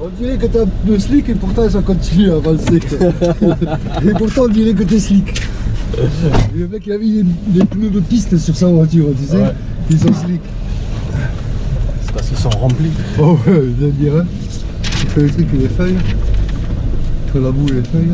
On dirait que t'as de slick et pourtant ça continue à avancer. Et pourtant on dirait que t'es slick. Et le mec il a mis des pneus de piste sur sa voiture, tu sais, ils sont slick. C'est parce qu'ils sont remplis. Oh ouais, je veux dire, hein. Tu fais le truc et les feuilles. Tu fais la boue et les feuilles.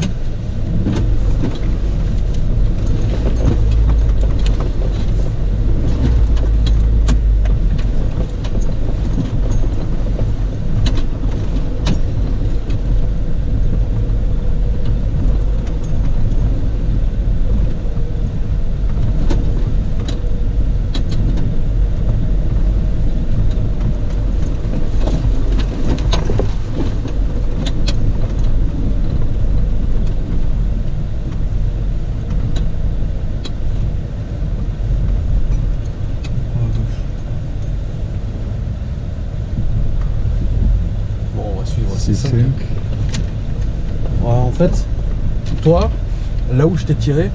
C'est ça. Ouais, en fait, toi, là où je t'ai tiré,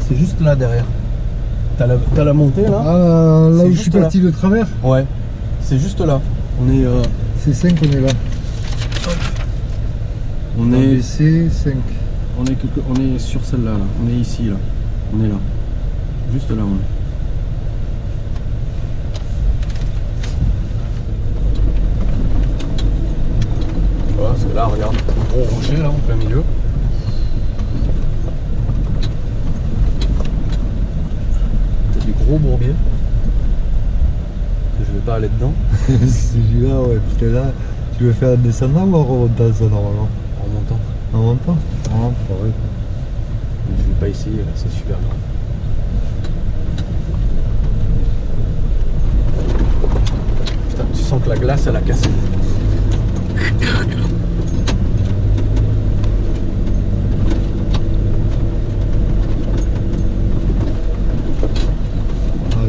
c'est juste là derrière. T'as la montée là. Ah, là où je suis parti de travers. Ouais, c'est juste là. On est. C'est 5, on est là. On est. C'est 5. On est sur celle-là. Là. On est ici là. On est là. Juste là. Ouais. Parce que là, regarde, un gros rocher là en plein milieu. T'as du gros bourbier. Que je vais pas aller dedans. Celui-là, ouais, putain là, tu veux faire un descendant ou en remontant ça normalement? En montant. En remontant? Ah, pareil. Mais je vais pas essayer là, c'est super grand. Putain, tu sens que la glace elle a cassé.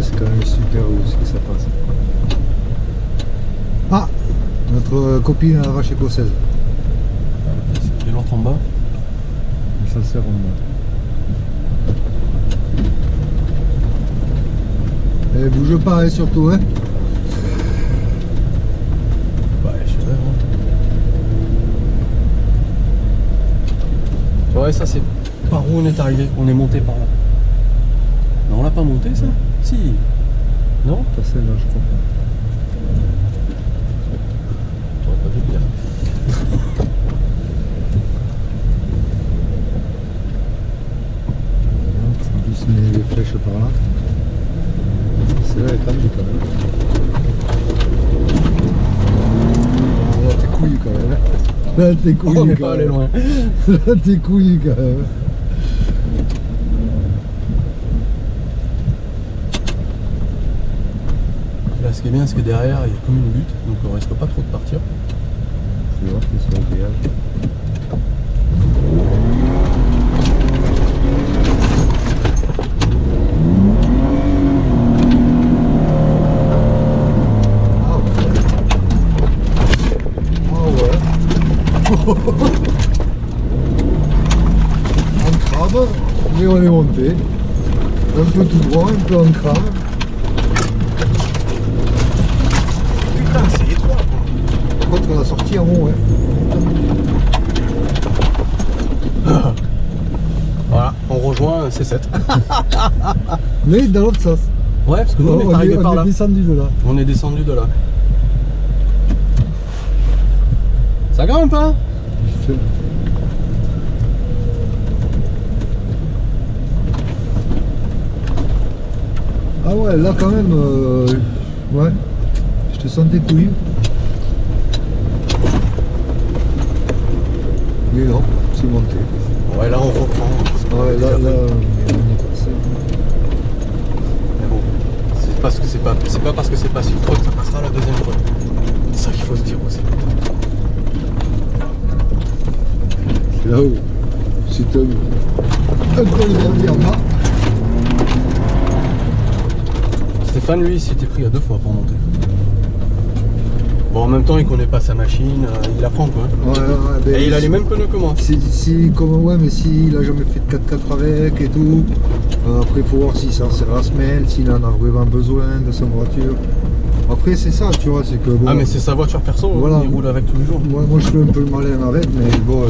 C'est quand même super où c'est que ça passe. Ah, notre copine à la vache écossaise. Et l'autre en bas. Ça sert en bas. Et bouge pas, hein, surtout, hein. Ouais, je sais pas. Ouais, ça c'est par où on est arrivé. On est monté par là. Non, on l'a pas monté ça? Si. Non? Pas celle-là, je crois pas. T'aurais pas dû le dire. On juste met les flèches par là. Celle-là elle est grande quand même. Là t'es couillu quand même. Là t'es couillu. On n'est pas allé loin. Là t'es couillu quand même. Là, ce qui est bien, c'est que derrière, il y a comme une butte, donc on risque pas trop de partir. Je vais voir que sur le péage. En crabe, mais on est monté. Un peu tout droit, un peu en crabe. Putain, c'est étroit quoi. Par contre, on a sorti en haut, ouais. Voilà, on rejoint C7. Mais dans l'autre sens. Ouais, parce que nous, on est arrivé par là. On est descendu de là. On est descendu de là. Ça grimpe hein? Ah ouais, là quand même, ouais, je te sentais couillu. Mais non, c'est monté. Ouais, là on reprend. Ouais, là, on est passé. Mais bon, c'est parce que c'est pas parce que c'est pas sur trois que ça passera la deuxième fois. C'est ça qu'il faut se dire aussi. C'est là où c'est un col derrière là. Stéphane, lui, il s'était pris à 2 fois pour monter. Bon, en même temps, il connaît pas sa machine, il apprend quoi. Ouais, ben, Et il a les mêmes pneus que moi. Ouais, mais s'il a jamais fait de 4x4 avec et tout, après il faut voir si ça sert à la semelle, s'il en a vraiment besoin de sa voiture. Après, c'est ça, tu vois, c'est que bon. Ah, mais c'est sa voiture perso, Voilà. il roule avec tous les jours. Moi, je fais un peu le malin avec, mais bon,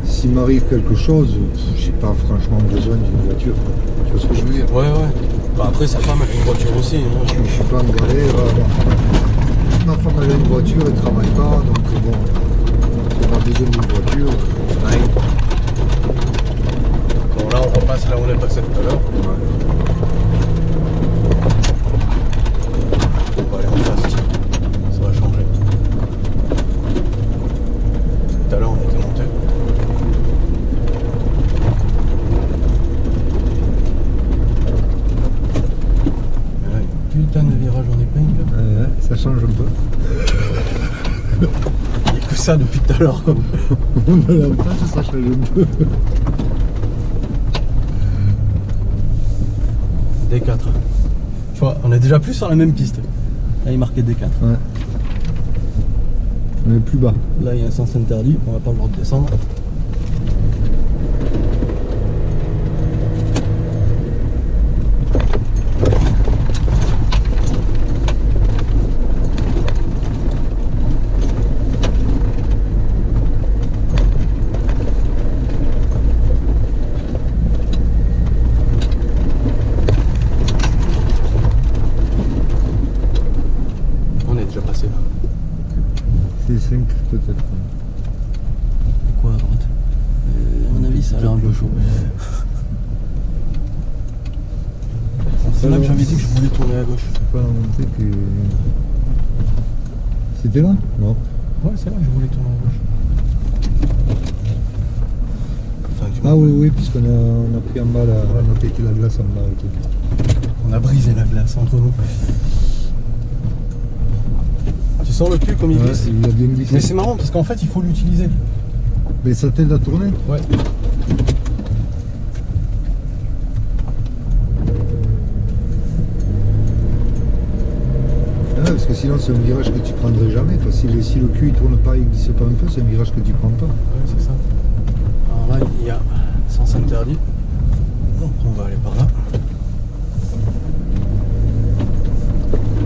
s'il m'arrive quelque chose, j'ai pas franchement besoin d'une voiture. Tu vois ce que je veux dire? Ouais. Bah, après, sa femme, elle a une voiture aussi. Hein. Je suis pas en galère. Ma femme, elle a une voiture, elle travaille pas, donc bon, si on a besoin d'une voiture, rien. Bon, là, on repasse là où on est passé tout à l'heure. Ouais. On va aller en face, tiens. Ça va changer. Tout à l'heure, on était monté. Mais là, il y a une putain de virage en épingle. Ouais, ça change un peu. Il n'y a que ça depuis tout à l'heure, quoi. On a la place, ça change un peu. D4. Tu vois, on est déjà plus sur la même piste. Là, il marquait D4. Ouais. On est plus bas. Là, il y a un sens interdit. On va pas le droit de descendre. On est déjà passé là. C'est 5 peut-être. Quoi à droite? À mon avis, ça a l'air un peu chaud. C'est là que j'avais dit que je voulais tourner à gauche. C'est pas la montée que. C'était là? Non. Ouais, c'est là que je voulais tourner à gauche. Enfin, du Ah moins, oui, puisqu'on a pris en bas on a pété la glace en bas et tout. on a brisé la glace entre nous. Tu sens le cul comme il Ouais, glisse? il a bien glissé. Mais c'est marrant parce qu'en fait, il faut l'utiliser. Mais ça t'aide à tourner? Ouais. Ah, parce que sinon c'est un virage que tu prendrais jamais. Toi. Si le cul il tourne pas, il glisse pas un peu, c'est un virage que tu prends pas. Ouais, c'est ça. Alors là, il y a sens interdit. Donc, on va aller par là.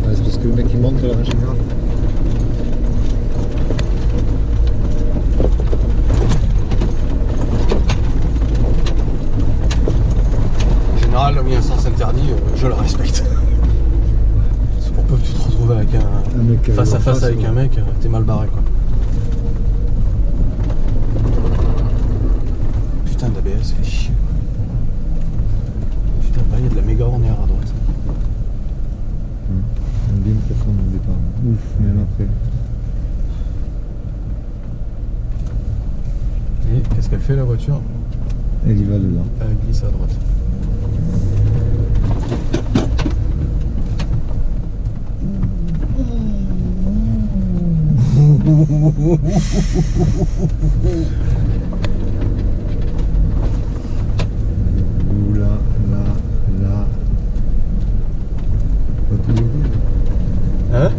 Ouais, c'est parce que le mec il monte là en général. En général, là où il y a un sens interdit, je le respecte. C'est pour peu que tu te retrouves avec Un mec face à en face avec ouais. un mec, t'es mal barré quoi. Putain d'ABS, fait chier. Putain, là il y a de la méga ornière à droite. Bien profond au départ. Ouf, même après. Et qu'est-ce qu'elle fait la voiture? Elle y va dedans. Elle glisse à droite. Ouh là. Pas tout le coup. Hein?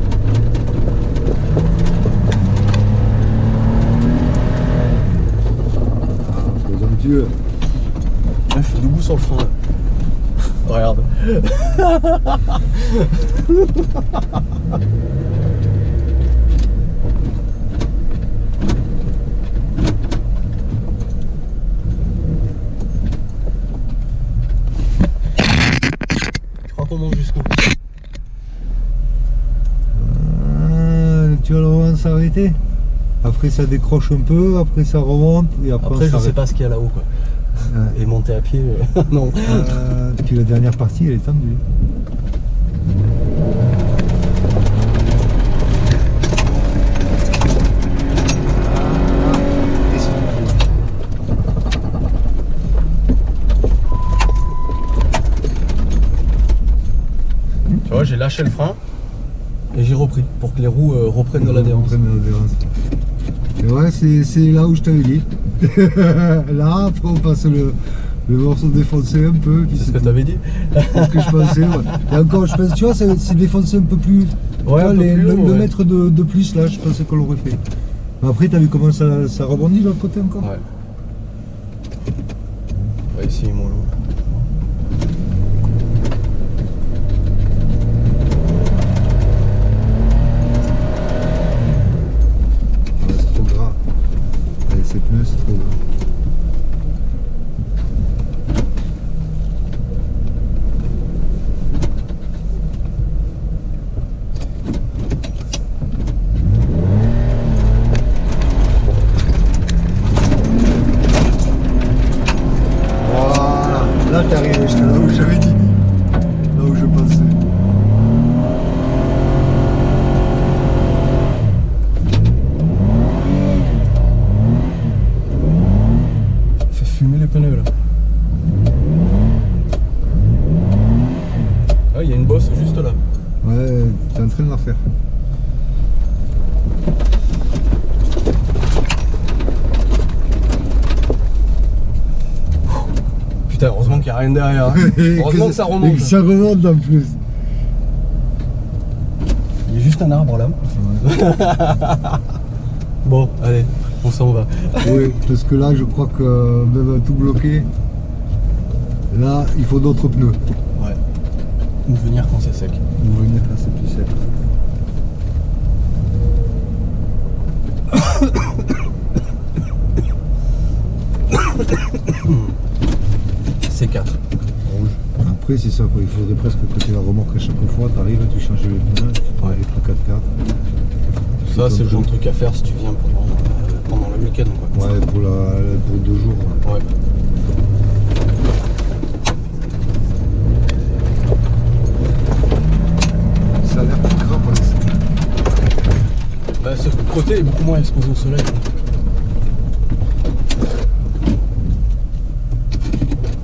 Présomptueux. Là je suis debout sur le frein là. Regarde. Tu crois qu'on monte jusqu'où? Tu vas le moment s'arrêter. Après ça décroche un peu, après ça remonte et après, Après on je sais s'arrête. pas ce qu'il y a là-haut quoi. Ouais. Et monter à pied, non. Puis la dernière partie elle est tendue. Tu vois, j'ai lâché le frein et j'ai repris pour que les roues reprennent de l'adhérence. Et ouais, c'est là où je t'avais dit. Là, après on passe le morceau défoncé un peu. C'est ce que tu avais dit? C'est ce que je pensais. Ouais. Et encore, je pense, tu vois, c'est défoncé un peu plus. Ouais, un peu plus le haut, ouais. mètre de plus là, je pensais qu'on l'aurait fait. Mais après, t'as vu comment ça rebondit de l'autre côté encore? Ouais. On va essayer mon lot. Putain, heureusement qu'il n'y a rien derrière. Hein. Heureusement que ça remonte. Et que ça remonte en plus. Il y a juste un arbre là. Ouais. Bon, allez, on s'en va. Oui, parce que là, je crois que même tout bloqué, là, il faut d'autres pneus. Ouais. Ou venir quand c'est sec. Ou venir quand c'est plus sec. C4. Rouge. Après, c'est ça, quoi. Il faudrait presque que tu la remorques à chaque fois. Tu arrives, tu changes les pneus, tu prends les trucs 4x4. Ça, c'est le genre de truc à faire si tu viens pendant le week-end. Quoi. Ouais, pour 2 jours. Ouais. Ça a l'air plus gras pour les. Bah, ce côté est beaucoup moins exposé au soleil.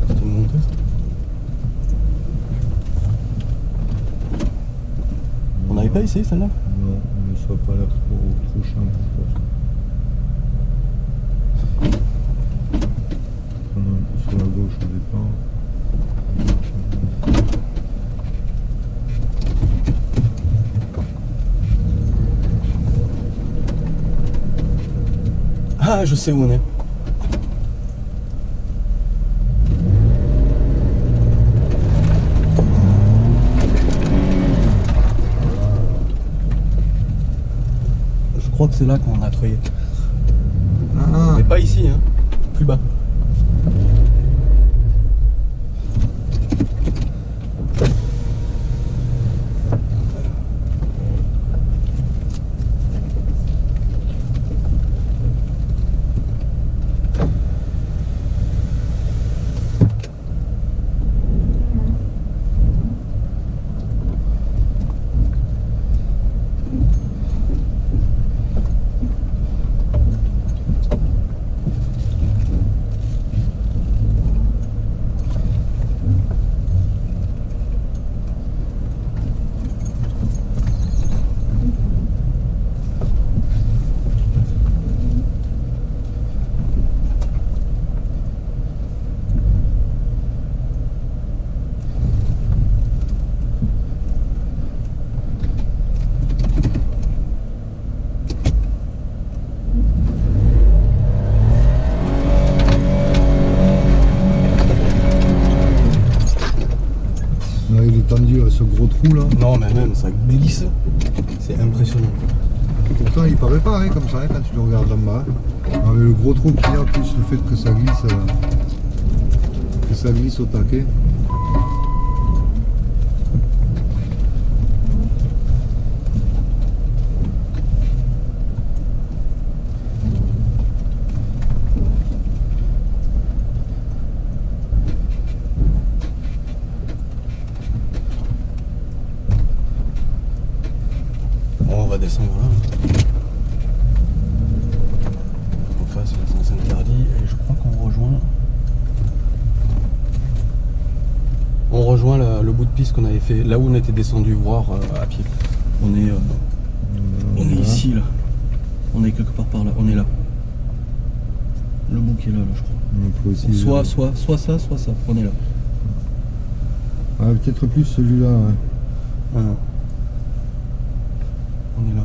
C'était une montée, ça. On n'avait pas essayé celle-là? Non, mais ça n'a pas l'air trop chiant pour toi. Prendre un peu sur la gauche au départ. Ah, je sais où on est. Je crois que c'est là qu'on a treuillé. Ah, Mais pas ici, hein. Plus bas. là, il est tendu à ce gros trou là. Non, mais même, ça glisse. C'est impressionnant. Pourtant, il paraît pas comme ça quand tu le regardes en bas. Non, mais le gros trou qu'il y a, plus le fait que ça glisse au taquet. Bon, on va descendre là. En face, il y a sens interdit. Et je crois qu'on rejoint. On rejoint le bout de piste qu'on avait fait, là où on était descendu voir à pied. On est ici là. On est quelque part par là. On est là. Le bout qui est là, je crois. On peut aussi, Soit ça, soit ça. On est là. Ah, peut-être plus celui-là. Ouais. Ah. On est là.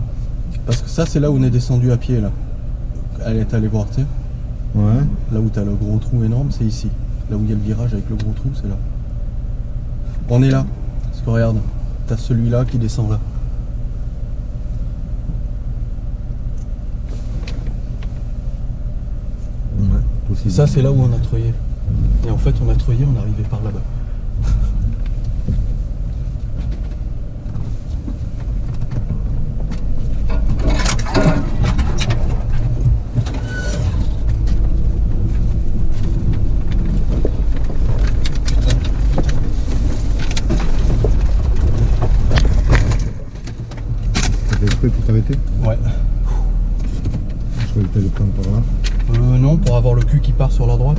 Parce que ça, c'est là où on est descendu à pied là. Elle est allée voir, tu sais. Ouais. Là où t'as le gros trou énorme, c'est ici. Là où il y a le virage avec le gros trou, c'est là. On est là. Parce que regarde, t'as celui-là qui descend là. Ouais, Et possible. ça, c'est là où on a treuillé. Et en fait, on a treuillé, on est arrivé par là-bas. T'as fait exprès pour t'arrêter? Ouais. Je croyais que t'allais prendre par là. Non, pour avoir le cul qui part sur la droite.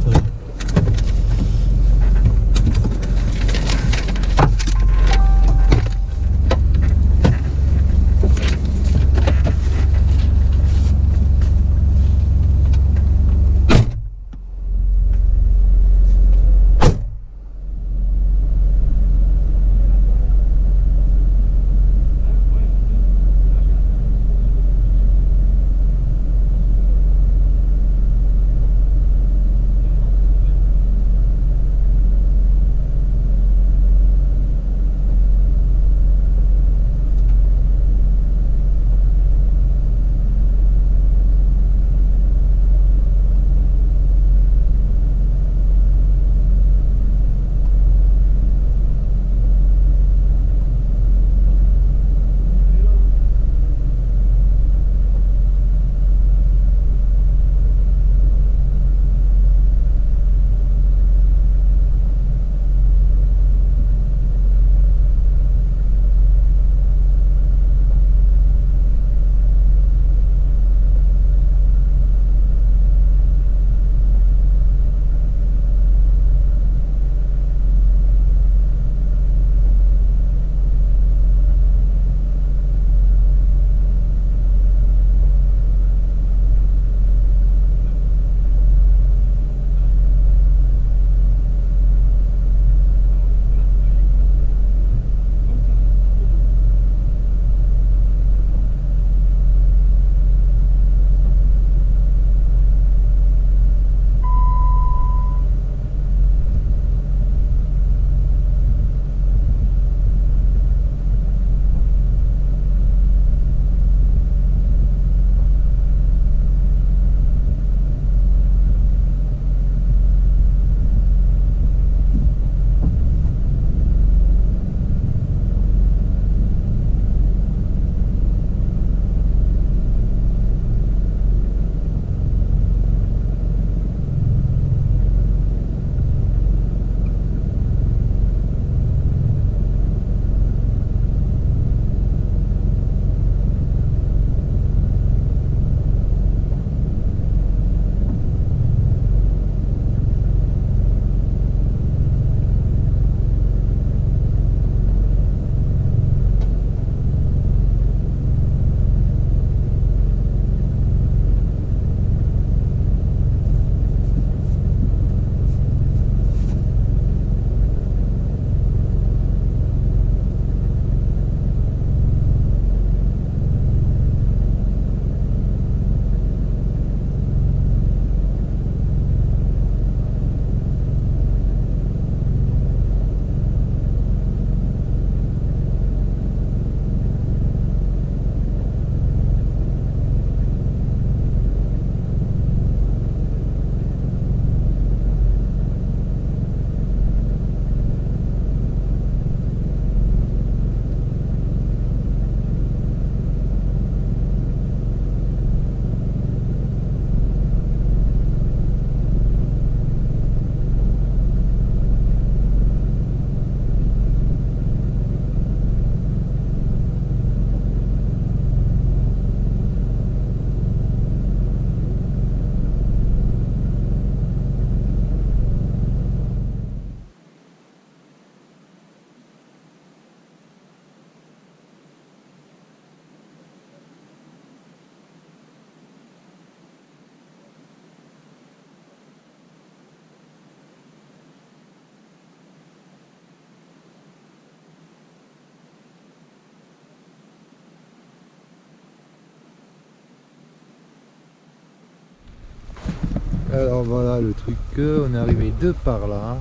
Alors voilà le truc, on est arrivé de par là.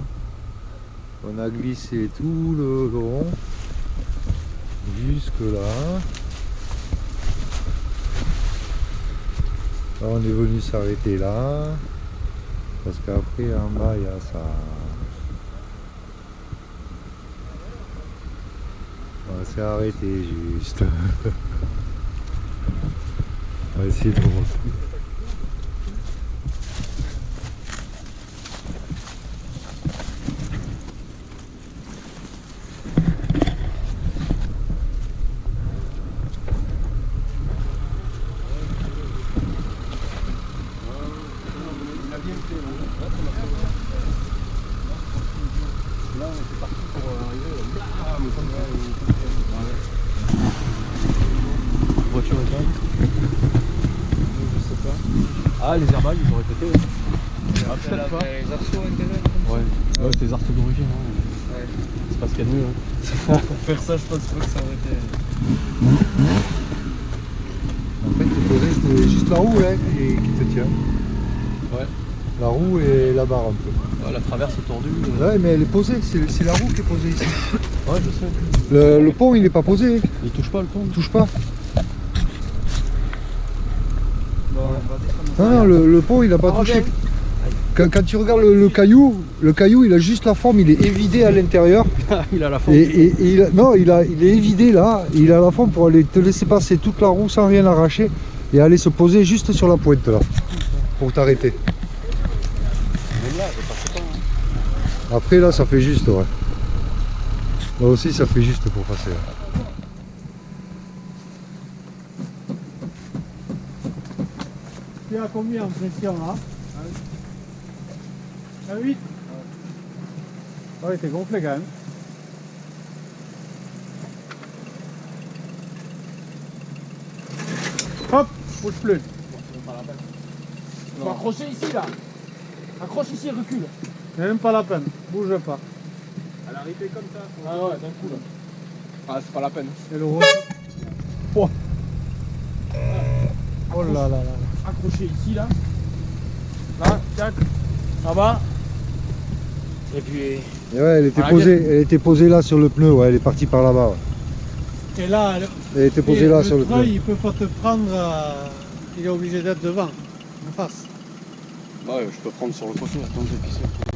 On a glissé tout le long jusque là. Là on est venu s'arrêter là. Parce qu'après en bas il y a ça. On s'est arrêté juste. Ouais, c'est drôle. Là, on était parti pour arriver. Voiture éteinte. Je sais pas. Ah, les airbags, ils auraient pété. Ah, peut-être pas. Les arceaux intérêts. Ouais, ouais, c'est les arceaux d'origine. Hein. Ouais. C'est pas ce qu'il y a de mieux. Hein. Pour faire ça, je pense pas que ça aurait été. En fait, c'est juste la roue hein, qui te tient. Ouais. La roue et la barre un peu. Ouais, la traverse est tordue. Ouais, mais elle est posée, c'est la roue qui est posée ici. Ouais, je sais. Le pont, il est pas posé, Il touche pas le pont. il touche pas. Bon, on va descendre. Non, non, le pont, il a pas touché. Quand tu regardes le caillou, il a juste la forme, il est évidé à l'intérieur. Il a la forme. Et il est évidé là, il a la forme pour aller te laisser passer toute la roue sans rien arracher et aller se poser juste sur la pointe là, pour t'arrêter. Même là, je passe pas. Hein. Après là, ça fait juste, ouais. Là aussi, ça fait juste pour passer. Là. Tu es à combien en pression là? À 8. Ouais, t'es gonflé quand même. Hop, bouge plus. Faut accrocher ici là. Accroche ici, recule. C'est même pas la peine, bouge pas. À l'arrivée comme ça. Ah ouais, d'un coup là. Ah, c'est pas la peine. Et le retour. Oh. Oh là là là. Accrocher ici là. Là, tac. Là-bas. Et puis. Et ouais, elle était posée là sur le pneu, ouais, elle est partie par là-bas. Ouais. Et là, Elle était posée là sur le treuil, pneu. il peut pas te prendre, il est obligé d'être devant, en face. Ouais, je peux prendre sur le côté. Attends, j'ai pissé.